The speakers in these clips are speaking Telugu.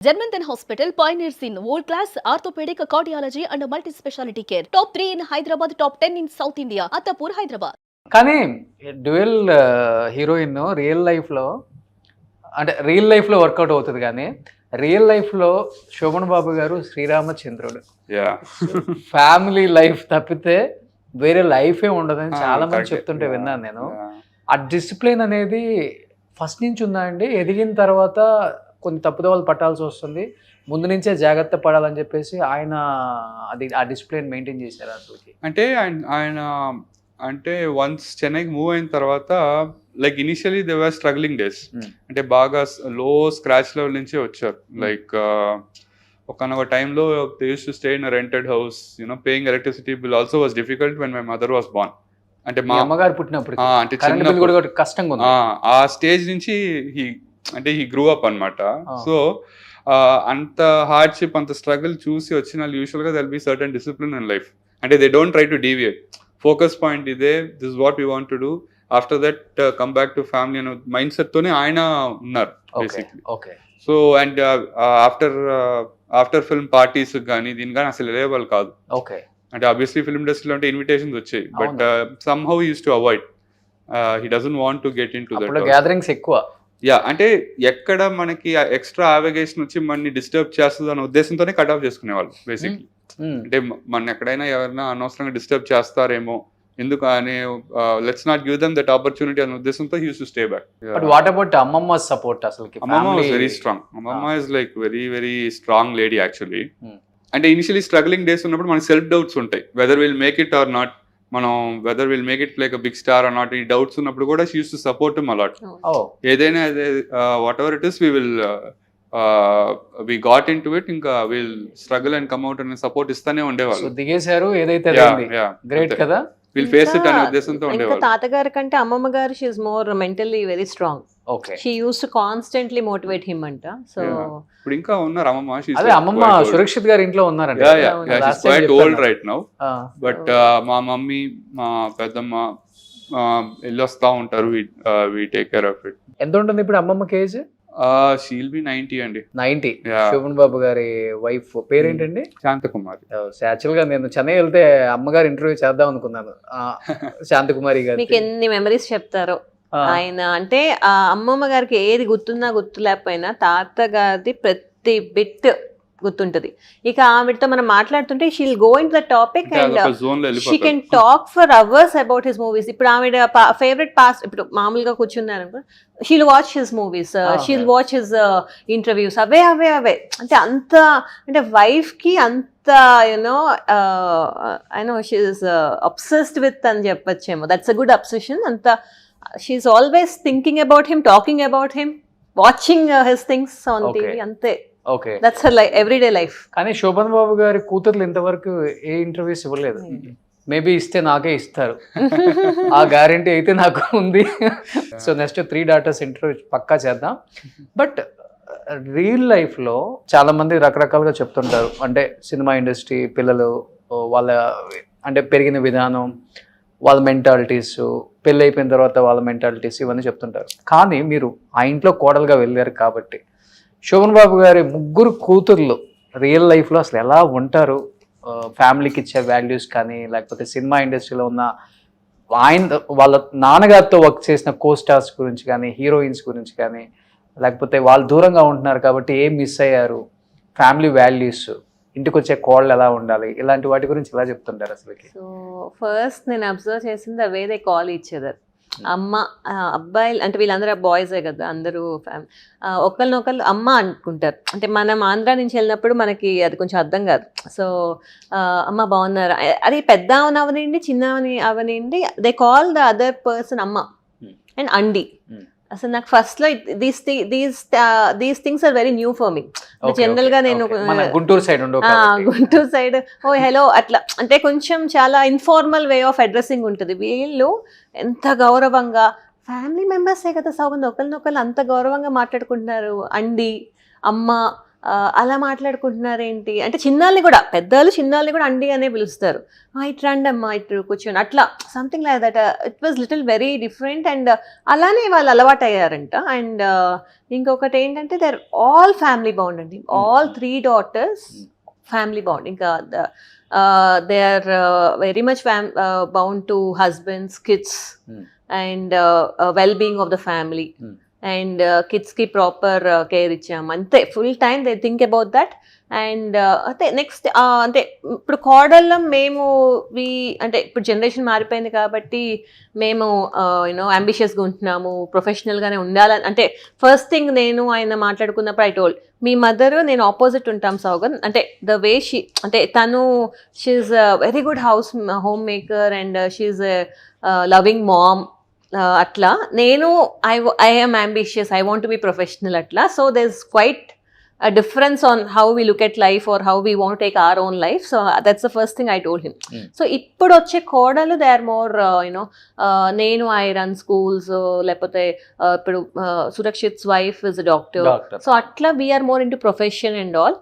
Germanton Hospital pioneers in world-class orthopedic cardiology and multi-specialty care. Top 3 in Hyderabad, top 10 in South India. Attapur, Hyderabad. కానీ డ్యూయల్ హీరోయిన్ రియల్ లైఫ్లో వర్కౌట్ అవుతుంది, కానీ రియల్ లైఫ్లో శోభన్ బాబు గారు శ్రీరామచంద్రుడు. ఫ్యామిలీ లైఫ్ తప్పితే వేరే లైఫే ఉండదని చాలా మంది చెప్తుంటే విన్నాను నేను. ఆ డిసిప్లిన్ అనేది ఫస్ట్ నుంచి ఉందా అండి? ఎదిగిన తర్వాత కొన్ని తప్పుదోవలు పట్టాల్సి వస్తుంది, ముందు నుంచే జాగ్రత్త పడాలని చెప్పేసి ఆయన ఆ డిసిప్లిన్ మెయింటైన్ చేశారు అసలుకి. అంటే ఆయన అంటే వన్స్ చెన్నైకి మూవ్ అయిన తర్వాత like initially they were struggling days, అంటే బాగా లో స్క్రాచ్ లెవెల్ నుంచే వచ్చారు. లైక్ ఒకనొక టైంలో they used to stay in rented house, you know paying electricity bill also was difficult when my mother was born. అంటే మా అమ్మగారు పుట్టినప్పుడు అంటే కష్టంగా ఆ స్టేజ్ నుంచి హీ గ్రూ అప్ అనమాట. సో అంత హార్డ్షిప్, అంత స్ట్రగుల్ చూసి వచ్చిన వాళ్ళు యూజువల్గా they'll be certain discipline in life. అంటే they don't try to deviate, focus point ఇదే, this is what we want to do, after that come back to family అనే మైండ్ సెట్ తోనే ఆయన ఉన్నారు basically. So and after film parties కానీ దీని కానీ అసలు వెళ్ళేవాళ్ళు కాదు. అంటే ఆబ్వియస్లీ ఫిల్మ్ ఇండస్ట్రీలో అంటే ఇన్విటేషన్స్ వచ్చాయి, but somehow use to avoid. He doesn't want to get in to that gatherings ఎక్కువ. అంటే ఎక్కడ మనకి ఎక్స్ట్రా ఆవేగేషన్ వచ్చి మనని డిస్టర్బ్ చేస్తుంది అనే ఉద్దేశంతోనే కట్ ఆఫ్ చేసుకునేవాళ్ళు బేసిక్లీ. అంటే మన ఎక్కడైనా ఎవరైనా అనవసరంగా డిస్టర్బ్ చేస్తారేమో ఎందుకు అని let's not give them that opportunity అనే ఉద్దేశంతో he use to stay back. But what about అమ్మమ్మ సపోర్ట్? అసలు అమ్మమ్మ వాస్ వెరీ స్ట్రాంగ్. అమ్మమ్మ is like very very strong lady actually. అంటే ఇనిషియలీ స్ట్రగ్లింగ్ డేస్ ఉన్నప్పుడు మనకి సెల్ఫ్ డౌట్స్ ఉంటాయి, whether will make it or not, మనం whether will make it like a big star or not, ఈ డౌట్స్ ఉన్నప్పుడు కూడా she use to support him a lot. ఏదైనా whatever it is we got into it, ఇంకా విల్ స్ట్రగుల్ అండ్ కమ్అట్ అనే సపోర్ట్ ఇస్తానే ఉండేవాళ్ళు. దిగేశారు ఏదైతే. గ్రేట్ కదా, విల్ ఫేస్ ఇట్ అనే ఉద్దేశంతో ఉండేవాళ్ళు. తాతగారి కంటే అమ్మమ్మ గారు she is more mentally very strong. She use to constantly motivate him అంట. సో ఇప్పుడు ఇంకా ఉన్నారు అమ్మమ్మ. అమ్మమ్మ సురక్షిత్ గారి ఇంట్లో ఉన్నారంట. Quite old right now, but మా మమ్మీ మా పెద్దమ్మ వెళ్ళొస్తా ఉంటారు. We take care of it. ఎంత ఉంటుంది ఇప్పుడు అమ్మమ్మకి ఏజ్? షీల్ బి 90 అండి. 90. శోభన్ బాబు గారి వైఫ్ పేరేంటండి? శాంతకుమారి. యాక్చువల్ గా నేను చెన్నై వెళ్తే అమ్మగారి ఇంటర్వ్యూ చేద్దాం అనుకున్నాను, శాంతకుమారి గారు. మీకు ఎన్ని మెమరీస్ చెప్తారో ఆయన. అంటే ఆ అమ్మమ్మ గారికి ఏది గుర్తున్నా గుర్తు లేకపోయినా తాతగారిది ప్రతి బిట్ గుర్తుంటది. ఇక ఆవిడతో మనం మాట్లాడుతుంటే she'll go in the topic and she can talk for hours about his movies. ఇప్పుడు ఆవిడ ఫేవరెట్ పాస్ట్, ఇప్పుడు మామూలుగా కూర్చున్నారు, she'll watch his movies, she'll watch his interviews, అవే అంటే అంత, అంటే వైఫ్ కి అంత you know I know she is obsessed with అని చెప్పొచ్చేమో. That's a good obsession. అంత she's always thinking about him, talking about him, watching his things on TV, అంతే. That's her everyday life. కానీ శోభన్ బాబు గారి కూతుర్లు ఇంతవరకు ఏ ఇంటర్వ్యూస్ ఇవ్వలేదు. మేబీ ఇస్తే నాకే ఇస్తారు, ఆ గ్యారంటీ అయితే నాకు ఉంది. సో నెక్స్ట్ 3 daughters ఇంటర్వ్యూ పక్కా చేద్దాం. బట్ రియల్ లైఫ్లో చాలా మంది రకరకాలుగా చెప్తుంటారు, అంటే సినిమా ఇండస్ట్రీ పిల్లలు వాళ్ళ అంటే పెరిగిన విధానం, వాళ్ళ మెంటాలిటీస్, పెళ్ళి అయిపోయిన తర్వాత వాళ్ళ మెంటాలిటీస్, ఇవన్నీ చెప్తుంటారు. కానీ మీరు ఆ ఇంట్లో కోడలుగా వెళ్ళారు కాబట్టి శోభన్ బాబు గారి 3 కూతుర్లు రియల్ లైఫ్లో అసలు ఎలా ఉంటారు, ఫ్యామిలీకి ఇచ్చే వాల్యూస్ కానీ, లేకపోతే సినిమా ఇండస్ట్రీలో ఉన్న వాళ్ళ నాన్నగారితో వర్క్ చేసిన కోస్టార్స్ గురించి కానీ, హీరోయిన్స్ గురించి కానీ, లేకపోతే వాళ్ళు దూరంగా ఉంటున్నారు కాబట్టి ఏం మిస్ అయ్యారు, ఫ్యామిలీ వాల్యూస్, ఇంటికి వచ్చే కోళ్ళు ఎలా ఉండాలి, ఇలాంటి వాటి గురించి ఎలా చెప్తుంటారు అసలుకి? సో ఫస్ట్ నేను అబ్జర్వ్ చేసింది away they call each other. అమ్మ అబ్బాయిలు అంటే వీళ్ళందరూ బాయ్సే కదా అందరూ, ఒకళ్ళనొకళ్ళు అమ్మ అనుకుంటారు. అంటే మనం ఆంధ్ర నుంచి వెళ్ళినప్పుడు మనకి అది కొంచెం అర్థం కాదు. సో అమ్మ బాగున్నారా, అది పెద్ద అవనివ్వండి చిన్న అవనివ్వండి, they call the other person అమ్మ అండ్ అండి. అసలు నాకు ఫస్ట్ లో these things are very new for me. General గా నేను గుంటూరు సైడ్ ఓ హలో అట్లా, అంటే కొంచెం చాలా ఇన్ఫార్మల్ వే ఆఫ్ అడ్రస్సింగ్ ఉంటుంది. వీళ్ళు ఎంత గౌరవంగా, ఫ్యామిలీ మెంబర్సే కదా సౌగంధ, ఒకరినొకరు అంత గౌరవంగా మాట్లాడుకుంటున్నారు. అండి, అమ్మ, అలా మాట్లాడుకుంటున్నారేంటి అంటే చిన్నాల్ని కూడా పెద్దవాళ్ళు చిన్నాల్ని కూడా అండి అనే పిలుస్తారు, ఇటు రండి అమ్మా ఇటు కూర్చొని అట్లా something like that. It was little very different and అలానే వాళ్ళు అలవాటు అయ్యారంట. అండ్ ఇంకొకటి ఏంటంటే they are all family bond అండి, ఆల్ 3 daughters ఫ్యామిలీ బాండ్. ఇంకా they are very much bound to husbands, kids and well being of the family. And కిడ్స్కి ప్రాపర్ కేర్ ఇచ్చాము అంతే, full time they think about that. And అంటే నెక్స్ట్ అంటే ఇప్పుడు కోడళ్ళం మేము అంటే ఇప్పుడు జనరేషన్ మారిపోయింది కాబట్టి మేము యూనో అంబిషియస్గా ఉంటున్నాము, ప్రొఫెషనల్గానే ఉండాలని. అంటే ఫస్ట్ థింగ్ నేను ఆయన మాట్లాడుకున్నప్పుడు ఐ టోల్డ్ మీ మదర్ నేను ఆపోజిట్ ఉంటాం సౌగన్, అంటే ద వే అంటే తను she's very good homemaker and she's loving mom. అట్లా నేను I am ambitious, I want to be professional అట్లా. So there's quite a difference on how we look at life or how we want to take our own life. So that's the first thing I told him. So ఇప్పుడు వచ్చే కోడలు దే ఆర్ మోర్ యూనో నేను ఐ రన్ స్కూల్స్, లేకపోతే ఇప్పుడు Surakshit's wife is doctor. So అట్లా we are more into profession and all.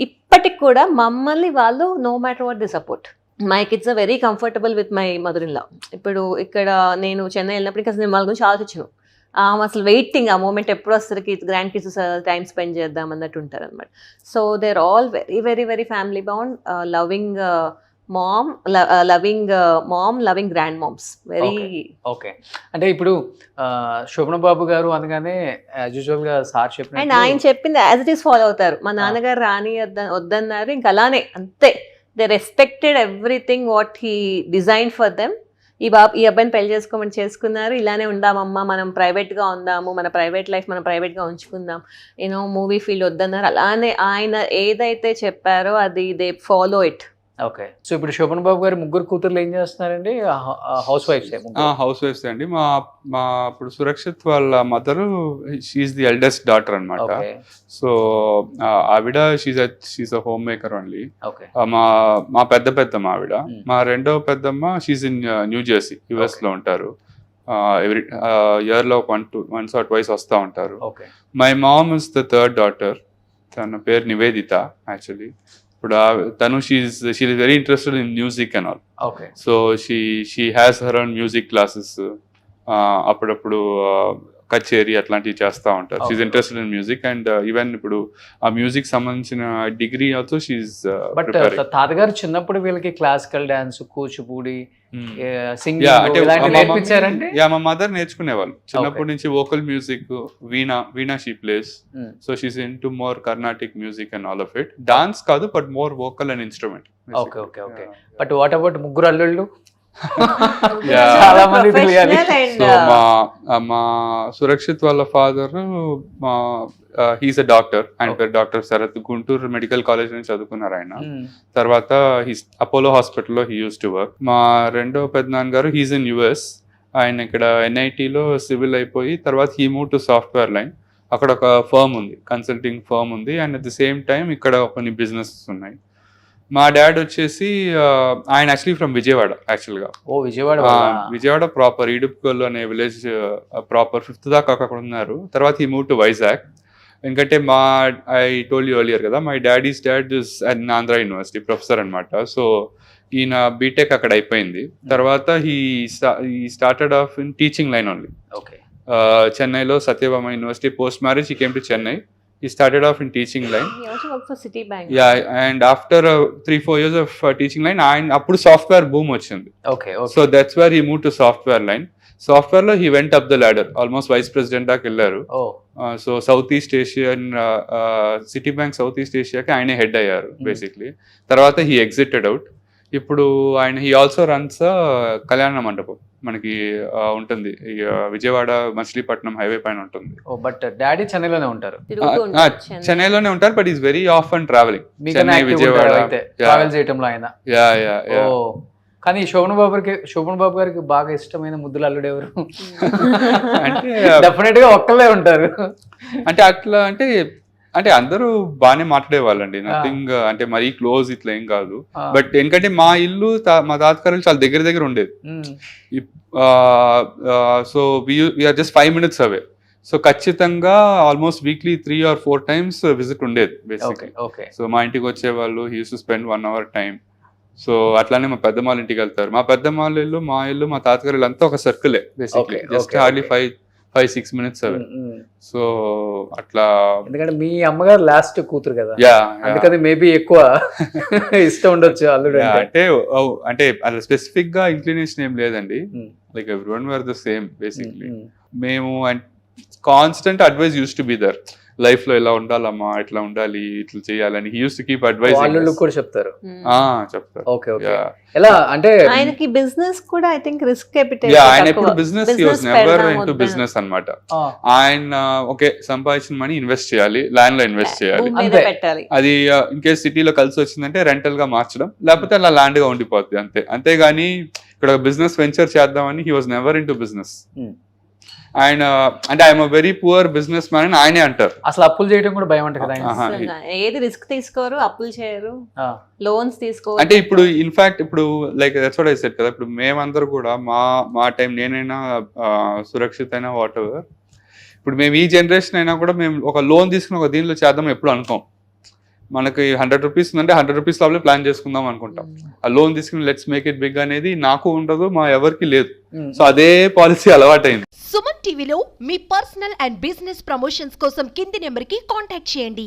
ఇప్పటికి కూడా మమ్మల్ని వాళ్ళు no matter what the support. My kids are very comfortable with my mother in law. ఇప్పుడు ఇక్కడ నేను చెన్నై వెళ్ళినప్పుడు ఇంకా నేను వాళ్ళ గురించి ఆలోచించాను, అసలు వెయిటింగ్ ఆ మూమెంట్ ఎప్పుడు వస్తారు, గ్రాండ్ కిడ్స్ టైం స్పెండ్ చేద్దాం అన్నట్టు ఉంటారు అనమాట. So they are all very very very family bond, loving loving grandmoms, very. Okay, అంటే ఇప్పుడు శోభన బాబు గారు అనగానే యూజువల్ గా సార్ చెప్పిన అండ్ ఆయన చెప్పింది యాజ్ ఇట్ ఈస్ ఫాలో అవుతారు. మా నాన్నగారు రాని వద్దన్నారు, ఇంకా అలానే అంతే. They respected everything what he design for them. ఈ అబ్బాయిని పెళ్లి చేసుకోమని చేసుకున్నారు, ఇలానే ఉందామమ్మా, మనం ప్రైవేట్గా ఉందాము, మన ప్రైవేట్ లైఫ్ మనం ప్రైవేట్గా ఉంచుకుందాం, యూనో మూవీ ఫీల్డ్ వద్దన్నారు. అలానే ఆయన ఏదైతే చెప్పారో అది they follow it. Okay, so ఇప్పుడు శోభన్ బాబు గారు ముగ్గురు కూతుర్లు ఏం చేస్తున్నారండి? House wives? హౌస్ వైఫ్స్ అండి. మా ఇప్పుడు సురక్షిత్ వాళ్ళ mother she's the eldest daughter అనమాట. సో ఆవిడ she's a homemaker only. మా పెద్దమ్మ ఆవిడ. మా రెండో పెద్దమ్మ she's in New Jersey, US లో ఉంటారు. ఎవ్రీ ఇయర్ లో once or twice వస్తూ ఉంటారు. My mom is the third daughter. తన పేరు నివేదిత యాక్చువల్లీ. ఇప్పుడు తను she is very interested in music and all. So she has her own music classes. అప్పుడప్పుడు కచేరీ అట్లాంటివి చేస్తూ ఉంటారు. She interested in music and even ఇప్పుడు ఆ మ్యూజిక్ సంబంధించిన డిగ్రీ ఆల్సో షీఈ్. బట్ తాతగారు చిన్నప్పుడు వీళ్ళకి క్లాసికల్ డాన్స్, కూచిపూడి, సింగింగ్ నేర్పించారంటే? మా మదర్ నేర్చుకునేవాళ్ళు చిన్నప్పటి నుంచి. Vocal music, veena she plays. So she's into more Carnatic music and all of it. Dance కాదు, but more vocal and instrument. Okay. But what about ముగ్గురు అల్లుళ్ళు? చాలా మంది తెలియాలి. సో మా సురక్షిత్ వాళ్ళ ఫాదర్ హీస్ అ డాక్టర్. ఆయన పేరు doctor Sharath. Guntur medical college నుంచి చదువుకున్నారు ఆయన. తర్వాత అపోలో హాస్పిటల్లో హీ యూస్ టు వర్క్. మా రెండో పెద్దనాన్న గారు హీస్ ఇన్ US. ఆయన ఇక్కడ NITలో సివిల్ అయిపోయి తర్వాత he move to software line. అక్కడ ఒక ఫర్మ్ ఉంది, కన్సల్టింగ్ ఫర్మ్ ఉంది. And at the same time ఇక్కడ కొన్ని బిజినెసెస్ ఉన్నాయి. మా డాడ్ వచ్చేసి ఆయన యాక్చువల్లీ ఫ్రమ్ విజయవాడ యాక్చువల్గా. విజయవాడ ప్రాపర్ ఈడుపుకోలు అనే విలేజ్ ప్రాపర్ 5th దాకా అక్కడ ఉన్నారు. తర్వాత ఈ మూవ్ టు వైజాగ్. ఎందుకంటే ఐ టోల్డ్ యూ ఎర్లియర్ కదా, my daddy's dad is at Andhra university professor అనమాట. సో ఈయన బీటెక్ అక్కడ అయిపోయింది. తర్వాత he started off in teaching line only. చెన్నైలో Sathyabama university. Post marriage he came to Chennai. He started off in teaching line. He also worked for Citibank. Yeah, and after 3-4 years of teaching line, appudu software boom ochindi. Okay. So that's where he moved to software line. Software lo he went up the ladder, almost vice president daaka ellaru. So Southeast Asian Citibank Southeast Asia ki ayane head ayyaru basically. Tarvata he exited out. ఇప్పుడు ఆయన హీ ఆల్సో రన్స్ కళ్యాణ మండపం మనకి ఉంటుంది, విజయవాడ మచిలీపట్నం హైవే పైన ఉంటుంది. బట్ డాడీ చెన్నైలోనే ఉంటారు. చెన్నైలోనే ఉంటారు, but is very often travelling. Chennai Vijayawada travel చేయటంలో ఆయన. కానీ శోభన్ బాబు గారికి బాగా ఇష్టమైన ముద్దులు అల్లుడు ఎవరు? అంటే డెఫినెట్ గా ఒక్కళ్ళే ఉంటారు. అంటే అట్లా అంటే అందరూ బాగానే మాట్లాడేవాళ్ళండి. నథింగ్ అంటే మరీ క్లోజ్ ఇట్లా ఏం కాదు. బట్ ఎందుకంటే మా ఇల్లు మా తాతగారు చాలా దగ్గర ఉండేది. సో వీఆర్ జస్ట్ 5 minutes అవే. సో ఖచ్చితంగా almost weekly 3 or 4 times visit ఉండేది ఓకే బేసిక్లీ. ఓకే సో మా ఇంటికి వచ్చేవాళ్ళు, he use to spend 1 hour time. So అట్లానే మా పెద్దమ్మాళ్ళ ఇంటికి వెళ్తారు. మా పెద్దమ్మాళ్ళ ఇల్లు, మా ఇల్లు, మా తాతగారు ఇల్లు అంతా ఒక సర్కిలే basically, Okay, just okay, hardly okay. 5-6 minutes అవే. సో అట్లా ఎందుకంటే మీ అమ్మగారు లాస్ట్ కూతురు కదా, యా అందుకని మేబీ ఎక్కువ ఇష్టం ఉండొచ్చు అల్లుడు అంటే. అంటే అలా స్పెసిఫిక్ గా ఇంక్లినేషన్ ఏం లేదండి. Hmm. Like everyone were the same basically. Mm, మేము constant advice uses to be there. లైఫ్ లో ఇలా ఉండాలమ్మా, ఇట్లా ఉండాలి, ఇట్లా చేయాలని he use to keep advice. వాళ్ళు కూడా చెప్తారు. చెప్తారు. Okay okay. ఎలా అంటే ఆయనకి బిజినెస్ కూడా ఐ థింక్ రిస్క్ క్యాపిటల్ ఆయన ఎప్పుడు business, he was never into business అన్నమాట. ఆయన ఓకే సంపాదించిన మనీ ఇన్వెస్ట్ చేయాలి, ల్యాండ్ లో ఇన్వెస్ట్ చేయాలి, అంతే. పెట్టాలి. అది ఇన్ కేస్ సిటీలో కలిసి వచ్చిందంటే రెంటల్ గా మార్చడం, లేకపోతే అలా ల్యాండ్ గా ఉండిపోద్ది అంతే. అంతేగాని ఇక్కడ బిజినెస్ వెంచర్ చేద్దామని he was never into business. ఆయన అంటే I'm very poor business man అని ఆయనే అంటారు. అసలు అప్పులు చేయడం కూడా భయం అంట కదా ఆయన. ఆహా. ఏది రిస్క్ తీసుకోరు, అప్పులు చేయరు, ఆ, లోన్స్ తీసుకోరు. అంటే ఇప్పుడు ఇన్ఫాక్ట్ ఇప్పుడు like that's what I said కదా, ఇప్పుడు మేమందరూ కూడా మా టైం, నేనైనా సురక్షిత్ అయినా వాట్ ఎవర్, ఇప్పుడు మేము ఈ జనరేషన్ అయినా కూడా మేము ఒక లోన్ తీసుకుని ఒక దీనిలో చేద్దాం ఎప్పుడు అనుకోం. మనకి 100 rupees ఉందంటే 100 rupees లోపలే ప్లాన్ చేసుకుందాం అనుకుంటాం. ఆ లోన్ తీసుకుని లెట్స్ మేక్ ఇట్ బిగ్ అనేది నాకు ఉండదు, మా ఎవరికి లేదు. సో అదే పాలసీ అలవాటైంది. సుమన్ టీవీలో మీ పర్సనల్ అండ్ బిజినెస్ ప్రమోషన్స్ కోసం కింది నెంబర్కి కాంటాక్ట్ చేయండి.